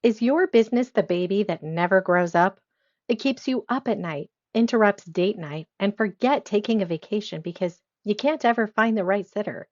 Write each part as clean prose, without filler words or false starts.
Is your business the baby that never grows up? It keeps you up at night, interrupts date night, and forget taking a vacation because you can't ever find the right sitter.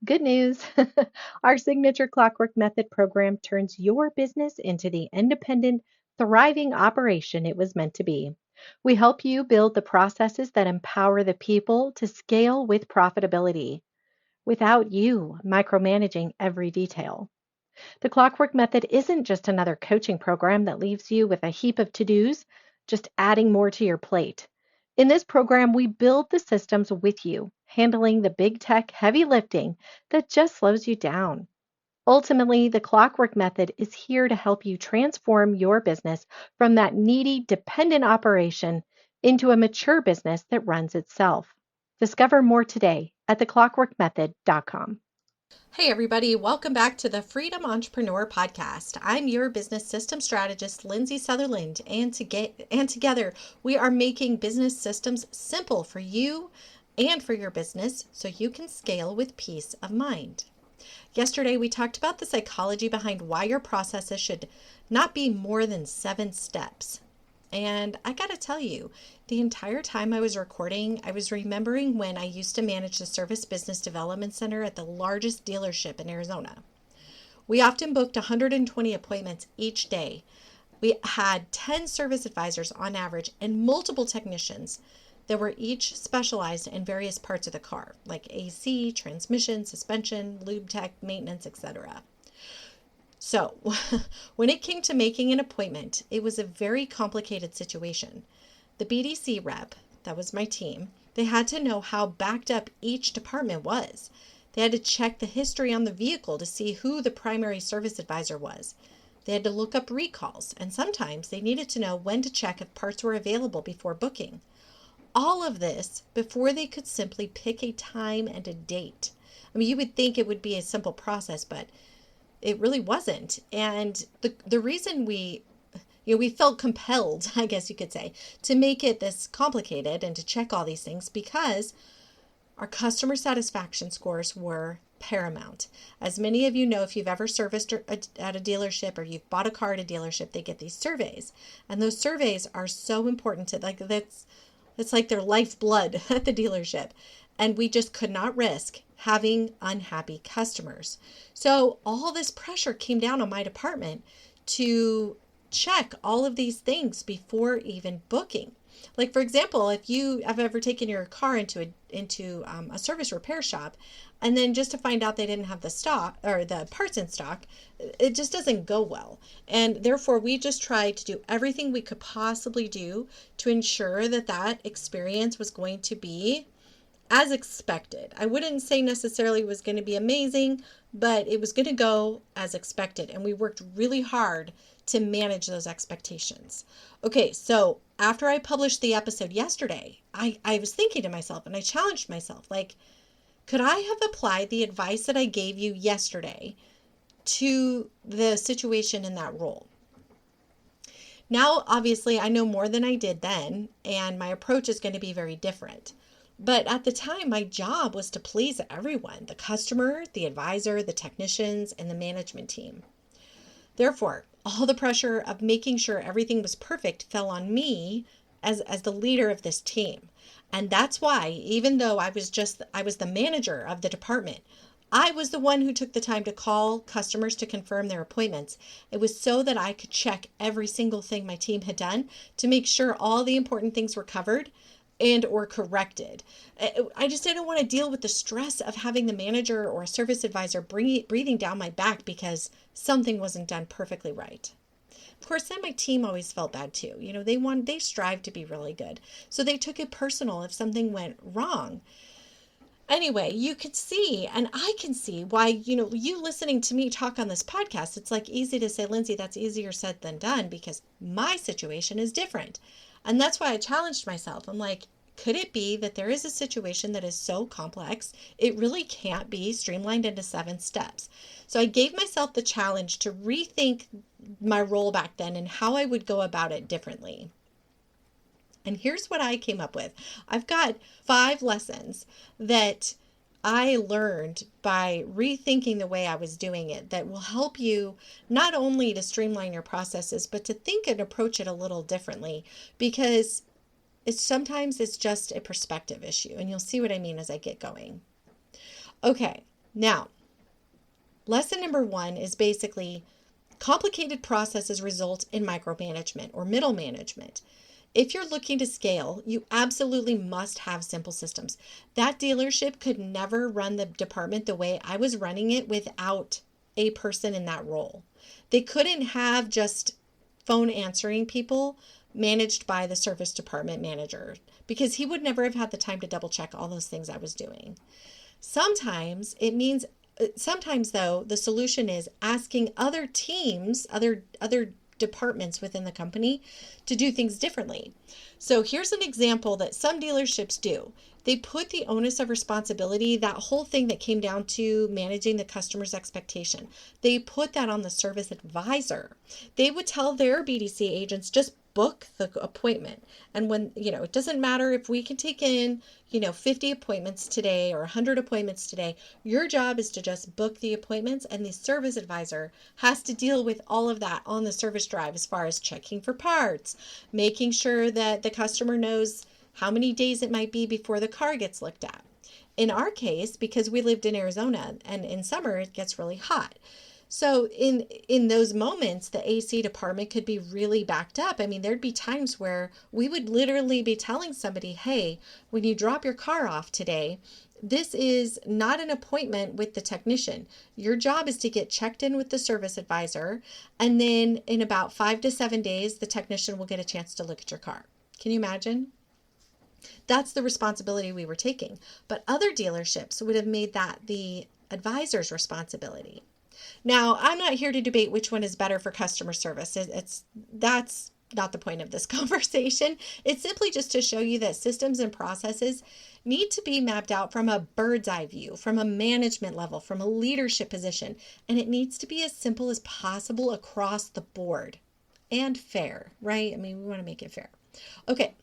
Good news. Our signature clockwork method program turns your business into the independent, thriving operation it was meant to be. We help you build the processes that empower the people to scale with profitability without you micromanaging every detail. The Clockwork Method isn't just another coaching program that leaves you with a heap of to dos, just adding more to your plate. In this program, we build the systems with you, handling the big tech heavy lifting that just slows you down. Ultimately, the Clockwork Method is here to help you transform your business from that needy, dependent operation into a mature business that runs itself. Discover more today at theclockworkmethod.com. Hey, everybody, welcome back to the Freedom Entrepreneur Podcast. I'm your business system strategist, Lindsay Sutherland, and together we are making business systems simple for you and for your business so you can scale with peace of mind. Yesterday, we talked about the psychology behind why your processes should not be more than 7 steps. And I got to tell you, the entire time I was recording, I was remembering when I used to manage the Service Business Development Center at the largest dealership in Arizona. We often booked 120 appointments each day. We had 10 service advisors on average and multiple technicians that were each specialized in various parts of the car, like AC, transmission, suspension, lube tech, maintenance, etc. So, when it came to making an appointment, it was a very complicated situation. The BDC rep, that was my team, they had to know how backed up each department was. They had to check the history on the vehicle to see who the primary service advisor was. They had to look up recalls, and sometimes they needed to know when to check if parts were available before booking. All of this before they could simply pick a time and a date. I mean, you would think it would be a simple process, but it really wasn't. And the reason we felt compelled, I guess you could say, to make it this complicated and to check all these things because our customer satisfaction scores were paramount. As many of you know, if you've ever serviced at a dealership or you've bought a car at a dealership, they get these surveys. And those surveys are so important to it's like their lifeblood at the dealership. And we just could not risk having unhappy customers. So all this pressure came down on my department to check all of these things before even booking. Like, for example, if you have ever taken your car into a service repair shop, and then just to find out they didn't have the stock or the parts in stock, it just doesn't go well. And therefore, we just tried to do everything we could possibly do to ensure that that experience was going to be as expected. I wouldn't say necessarily it was going to be amazing, but it was going to go as expected. And we worked really hard to manage those expectations. Okay, so after I published the episode yesterday, I was thinking to myself and I challenged myself, like, could I have applied the advice that I gave you yesterday to the situation in that role? Now, obviously, I know more than I did then, and my approach is going to be very different. But at the time, my job was to please everyone, the customer, the advisor, the technicians, and the management team. Therefore, all the pressure of making sure everything was perfect fell on me as the leader of this team. And that's why, even though I was the manager of the department, I was the one who took the time to call customers to confirm their appointments. It was so that I could check every single thing my team had done to make sure all the important things were covered and or corrected. I just didn't want to deal with the stress of having the manager or a service advisor breathing down my back because something wasn't done perfectly right. Of course, then my team always felt bad too. You know, they strive to be really good. So they took it personal if something went wrong. Anyway, you could see, and I can see why, you listening to me talk on this podcast, it's like easy to say, Lindsay, that's easier said than done because my situation is different. And that's why I challenged myself. I'm like, could it be that there is a situation that is so complex, it really can't be streamlined into 7 steps? So I gave myself the challenge to rethink my role back then and how I would go about it differently. And here's what I came up with. I've got 5 lessons that I learned by rethinking the way I was doing it that will help you not only to streamline your processes, but to think and approach it a little differently, because sometimes it's just a perspective issue. And you'll see what I mean as I get going. Okay, now, lesson number 1 is basically complicated processes result in micromanagement or middle management. If you're looking to scale, you absolutely must have simple systems. That dealership could never run the department the way I was running it without a person in that role. They couldn't have just phone answering people managed by the service department manager, because he would never have had the time to double check all those things I was doing. Sometimes though, the solution is asking other teams, other departments within the company to do things differently. So here's an example that some dealerships do. They put the onus of responsibility, that whole thing that came down to managing the customer's expectation, they put that on the service advisor. They would tell their BDC agents, just book the appointment. And when, it doesn't matter if we can take in, 50 appointments today or 100 appointments today, your job is to just book the appointments, and the service advisor has to deal with all of that on the service drive, as far as checking for parts, making sure that the customer knows how many days it might be before the car gets looked at. In our case, because we lived in Arizona and in summer it gets really hot. So in those moments, the AC department could be really backed up. I mean, there'd be times where we would literally be telling somebody, hey, when you drop your car off today, this is not an appointment with the technician. Your job is to get checked in with the service advisor, and then in about 5 to 7 days, the technician will get a chance to look at your car. Can you imagine? That's the responsibility we were taking. But other dealerships would have made that the advisor's responsibility. Now, I'm not here to debate which one is better for customer service. That's not the point of this conversation. It's simply just to show you that systems and processes need to be mapped out from a bird's eye view, from a management level, from a leadership position, and it needs to be as simple as possible across the board and fair, right? I mean, we want to make it fair. Okay,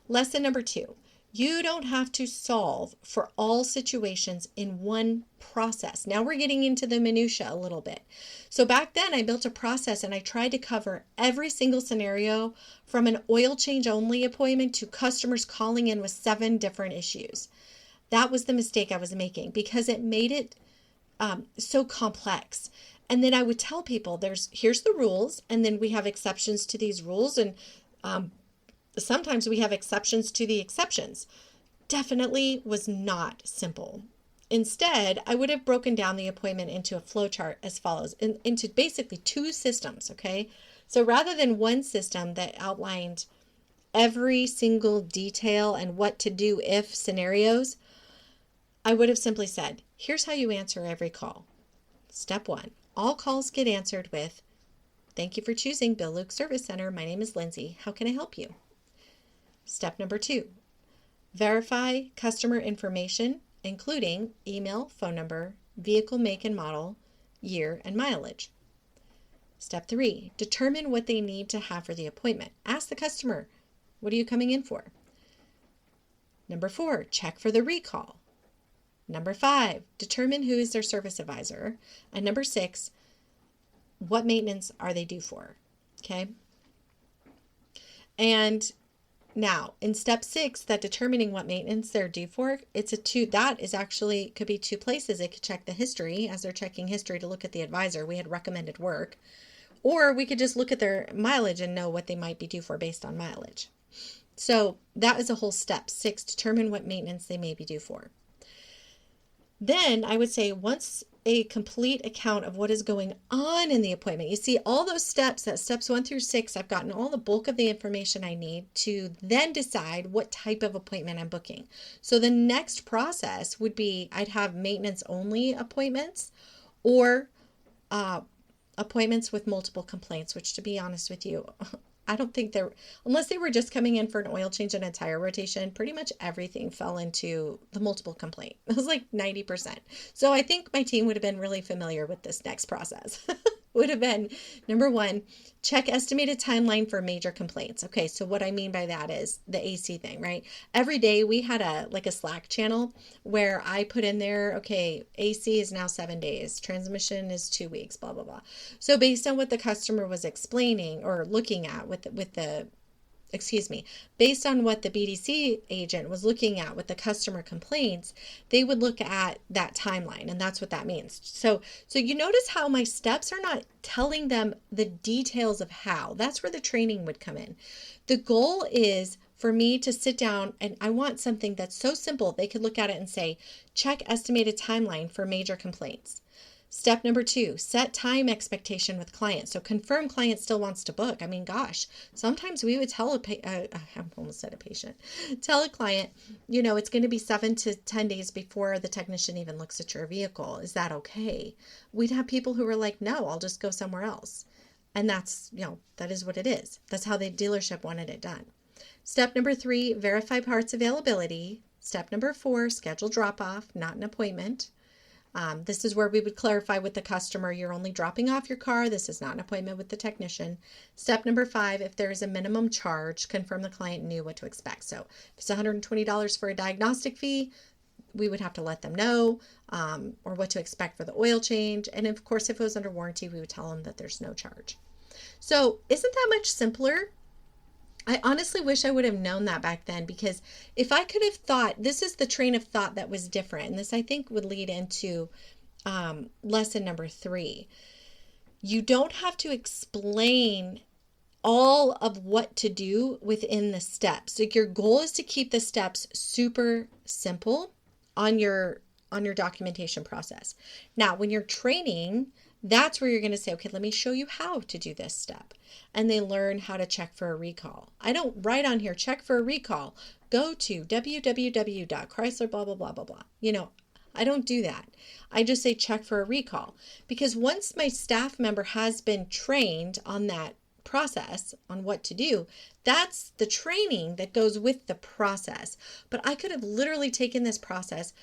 lesson number 2. You don't have to solve for all situations in one process. Now we're getting into the minutia a little bit. So back then I built a process and I tried to cover every single scenario, from an oil change only appointment to customers calling in with 7 different issues. That was the mistake I was making, because it made it so complex. And then I would tell people, here's the rules, and then we have exceptions to these rules, and sometimes we have exceptions to the exceptions. Definitely was not simple. Instead, I would have broken down the appointment into a flow chart as follows, into basically 2 systems, okay? So rather than one system that outlined every single detail and what to do if scenarios, I would have simply said, here's how you answer every call. Step 1, all calls get answered with, thank you for choosing Bill Luke Service Center. My name is Lindsay. How can I help you? Step number 2, verify customer information, including email, phone number, vehicle make and model, year, and mileage. Step 3, determine what they need to have for the appointment. Ask the customer, what are you coming in for? Number 4, check for the recall. Number 5, determine who is their service advisor. And number 6, what maintenance are they due for? Okay. And now, in step 6, that determining what maintenance they're due for, that is actually, could be 2 places. It could check the history, as they're checking history to look at the advisor. We had recommended work. Or we could just look at their mileage and know what they might be due for based on mileage. So that is a whole step 6, determine what maintenance they may be due for. Then I would say, once a complete account of what is going on in the appointment, you see all those steps, that steps 1 through 6, I've gotten all the bulk of the information I need to then decide what type of appointment I'm booking. So the next process would be, I'd have maintenance only appointments, or appointments with multiple complaints, which, to be honest with you, I don't think unless they were just coming in for an oil change and a tire rotation, pretty much everything fell into the multiple complaint. It was like 90%. So I think my team would have been really familiar with this next process. would have been number one, check estimated timeline for major complaints. Okay, so what I mean by that is the AC thing, right? Every day we had a Slack channel where I put in there, okay, AC is now 7 days, transmission is 2 weeks, blah blah blah. So based on what the customer was explaining or looking at based on what the BDC agent was looking at with the customer complaints, they would look at that timeline, and that's what that means. So you notice how my steps are not telling them the details of how. That's where the training would come in. The goal is for me to sit down, and I want something that's so simple they could look at it and say, check estimated timeline for major complaints. Step number 2, set time expectation with client. So confirm client still wants to book. I mean, gosh, sometimes we would tell I almost said a patient, tell a client, it's going to be 7 to 10 days before the technician even looks at your vehicle. Is that okay? We'd have people who were like, no, I'll just go somewhere else. And that's, that is what it is. That's how the dealership wanted it done. Step number 3, verify parts availability. Step number 4, schedule drop-off, not an appointment. This is where we would clarify with the customer, you're only dropping off your car. This is not an appointment with the technician. Step number 5, if there is a minimum charge, confirm the client knew what to expect. So if it's $120 for a diagnostic fee, we would have to let them know, or what to expect for the oil change. And of course, if it was under warranty, we would tell them that there's no charge. So isn't that much simpler? I honestly wish I would have known that back then, because if I could have thought, this is the train of thought that was different. And this, I think, would lead into lesson number 3. You don't have to explain all of what to do within the steps. Like, your goal is to keep the steps super simple on your documentation process. Now, when you're training, that's where you're going to say, okay, let me show you how to do this step. And they learn how to check for a recall. I don't write on here, check for a recall. Go to www.chrysler, blah, blah, blah, blah, blah. I don't do that. I just say check for a recall. Because once my staff member has been trained on that process, on what to do, that's the training that goes with the process. But I could have literally taken this process,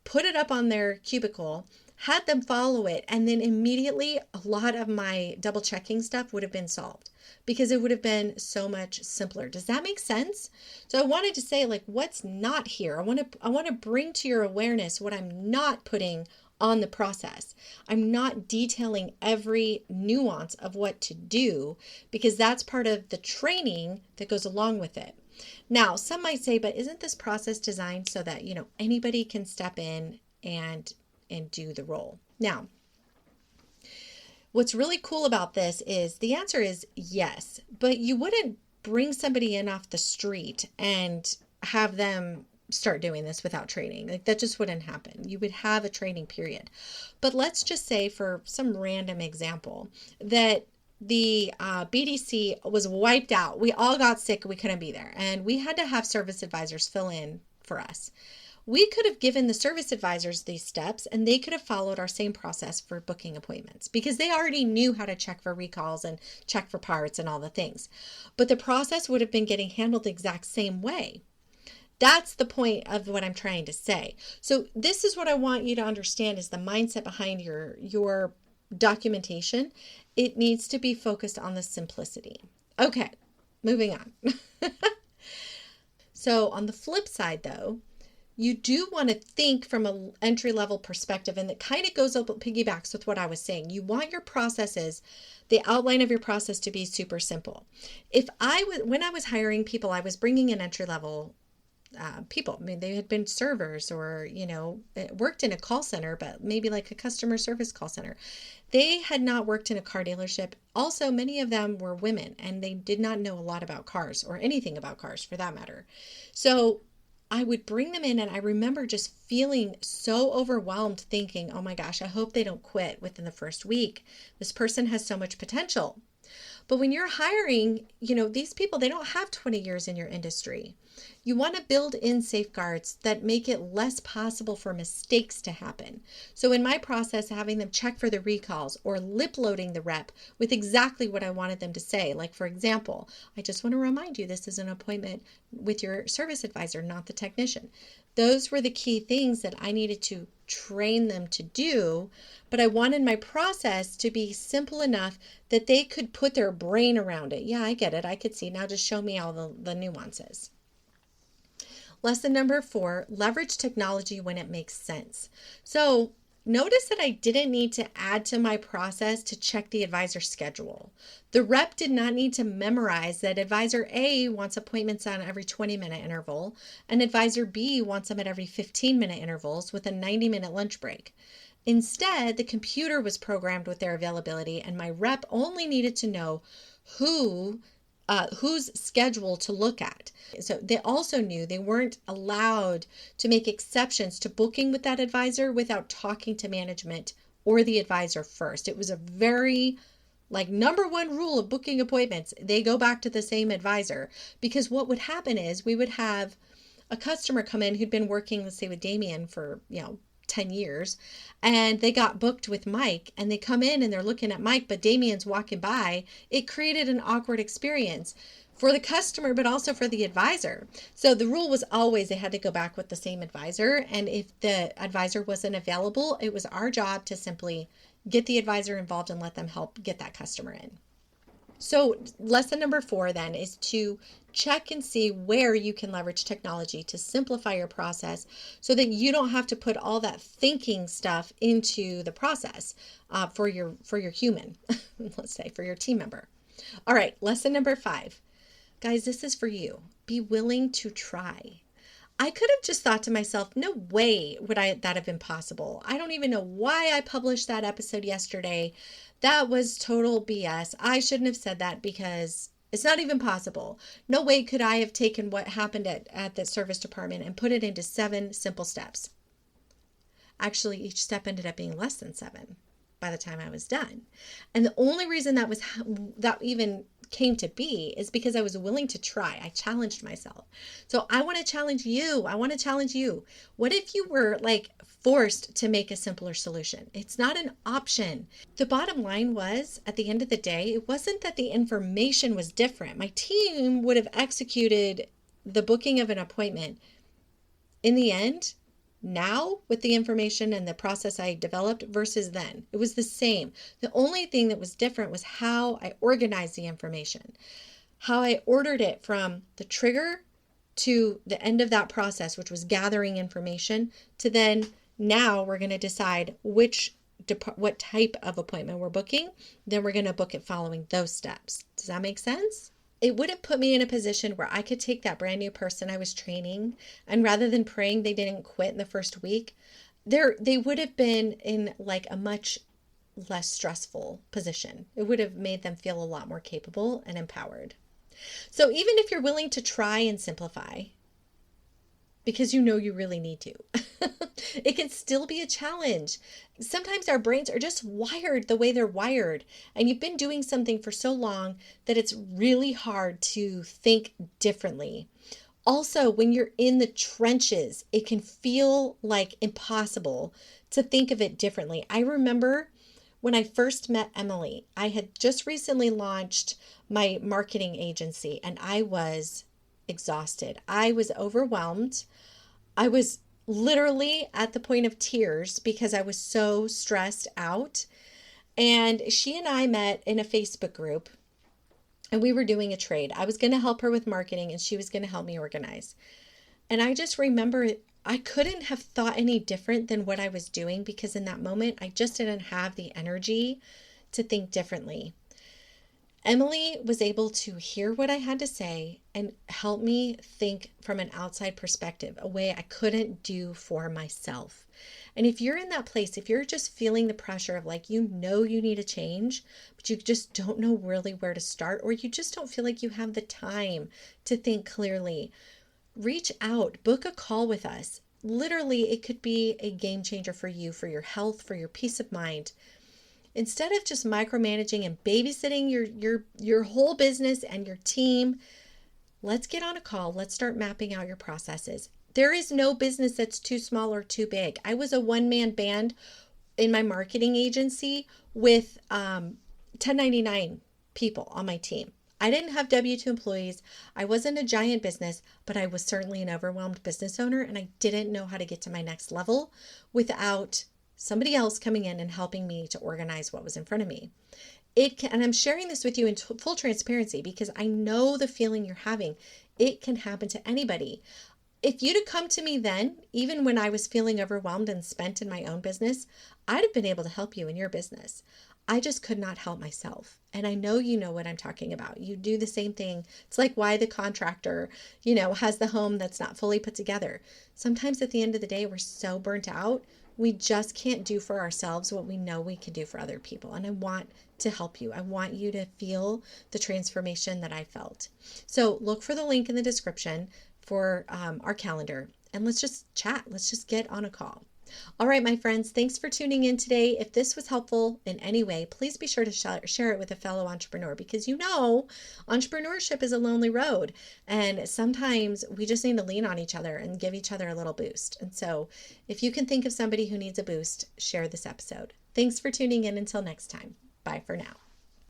put it up on their cubicle, had them follow it, and then immediately a lot of my double checking stuff would have been solved, because it would have been so much simpler. Does that make sense? So I wanted to say, like, what's not here. I want to bring to your awareness what I'm not putting on the process. I'm not detailing every nuance of what to do, because that's part of the training that goes along with it. Now, some might say, but isn't this process designed so that, anybody can step in and do the role? Now, what's really cool about this is the answer is yes, but you wouldn't bring somebody in off the street and have them start doing this without training. Like, that just wouldn't happen. You would have a training period. But let's just say, for some random example, that the BDC was wiped out. We all got sick. We couldn't be there. And we had to have service advisors fill in for us. We could have given the service advisors these steps, and they could have followed our same process for booking appointments, because they already knew how to check for recalls and check for parts and all the things. But the process would have been getting handled the exact same way. That's the point of what I'm trying to say. So this is what I want you to understand, is the mindset behind your documentation. It needs to be focused on the simplicity. Okay, moving on. So on the flip side, though, you do want to think from an entry-level perspective, and it kind of piggybacks with what I was saying. You want your processes, the outline of your process, to be super simple. When I was hiring people, I was bringing in entry-level people. I mean, they had been servers, or, worked in a call center, but maybe like a customer service call center. They had not worked in a car dealership. Also, many of them were women, and they did not know a lot about cars, or anything about cars for that matter. So I would bring them in, and I remember just feeling so overwhelmed, thinking, oh my gosh, I hope they don't quit within the first week. This person has so much potential. But when you're hiring, these people, they don't have 20 years in your industry. You want to build in safeguards that make it less possible for mistakes to happen. So in my process, having them check for the recalls or lip loading the rep with exactly what I wanted them to say. Like, for example, I just want to remind you this is an appointment with your service advisor, not the technician. Those were the key things that I needed to train them to do, but I wanted my process to be simple enough that they could put their brain around it. Yeah, I get it. I could see. Now just show me all the nuances. Lesson number 4, leverage technology when it makes sense. So notice that I didn't need to add to my process to check the advisor schedule. The rep did not need to memorize that advisor A wants appointments on every 20-minute interval and advisor B wants them at every 15-minute intervals with a 90-minute lunch break. Instead, the computer was programmed with their availability, and my rep only needed to know whose schedule to look at. So they also knew they weren't allowed to make exceptions to booking with that advisor without talking to management or the advisor first. It was a very number one rule of booking appointments. They go back to the same advisor, because what would happen is we would have a customer come in who'd been working, let's say, with Damien for, 10 years, and they got booked with Mike, and they come in and they're looking at Mike, but Damien's walking by. It created an awkward experience for the customer, but also for the advisor. So the rule was always they had to go back with the same advisor. And if the advisor wasn't available, it was our job to simply get the advisor involved and let them help get that customer in. So lesson number 4 then is to check and see where you can leverage technology to simplify your process so that you don't have to put all that thinking stuff into the process for your human, let's say, for your team member. All right, lesson number 5. Guys, this is for you. Be willing to try. I could have just thought to myself, no way would that have been possible. I don't even know why I published that episode yesterday. That was total BS. I shouldn't have said that because it's not even possible. No way could I have taken what happened at the service department and put it into 7 simple steps. Actually, each step ended up being less than 7 by the time I was done. And the only reason that even came to be is because I was willing to try. I challenged myself. So I want to challenge you. What if you were forced to make a simpler solution? It's not an option. The bottom line was, at the end of the day, it wasn't that the information was different. My team would have executed the booking of an appointment. In the end, now with the information and the process I developed versus then, it was the same. The only thing that was different was how I organized the information, how I ordered it from the trigger to the end of that process, which was gathering information, to then now we're going to decide what type of appointment we're booking. Then we're going to book it following those steps. Does that make sense? It would have put me in a position where I could take that brand new person I was training, and rather than praying they didn't quit in the first week, they would have been in a much less stressful position. It would have made them feel a lot more capable and empowered. So even if you're willing to try and simplify, because you really need to, it can still be a challenge. Sometimes our brains are just wired the way they're wired, and you've been doing something for so long that it's really hard to think differently. Also, when you're in the trenches, it can feel impossible to think of it differently. I remember when I first met Emily, I had just recently launched my marketing agency, and I was exhausted. I was overwhelmed. I was literally at the point of tears because I was so stressed out. And she and I met in a Facebook group, and we were doing a trade. I was going to help her with marketing, and she was going to help me organize. And I just remember I couldn't have thought any different than what I was doing, because in that moment, I just didn't have the energy to think differently. Emily was able to hear what I had to say and help me think from an outside perspective, a way I couldn't do for myself. And if you're in that place, if you're just feeling the pressure of you need a change, but you just don't know really where to start, or you just don't feel like you have the time to think clearly, reach out, book a call with us. Literally, it could be a game changer for you, for your health, for your peace of mind. Instead of just micromanaging and babysitting your whole business and your team, let's get on a call. Let's start mapping out your processes. There is no business that's too small or too big. I was a one-man band in my marketing agency with 1099 people on my team. I didn't have W-2 employees. I wasn't a giant business, but I was certainly an overwhelmed business owner, and I didn't know how to get to my next level without somebody else coming in and helping me to organize what was in front of me. And I'm sharing this with you in full transparency because I know the feeling you're having. It can happen to anybody. If you'd have come to me then, even when I was feeling overwhelmed and spent in my own business, I'd have been able to help you in your business. I just could not help myself. And I know you know what I'm talking about. You do the same thing. It's like why the contractor, has the home that's not fully put together. Sometimes at the end of the day, we're so burnt out, we just can't do for ourselves what we know we can do for other people. And I want to help you. I want you to feel the transformation that I felt. So look for the link in the description for our calendar, and let's just chat. Let's just get on a call. All right, my friends, thanks for tuning in today. If this was helpful in any way, please be sure to share it with a fellow entrepreneur, because entrepreneurship is a lonely road, and sometimes we just need to lean on each other and give each other a little boost. And so if you can think of somebody who needs a boost, share this episode. Thanks for tuning in. Until next time. Bye for now.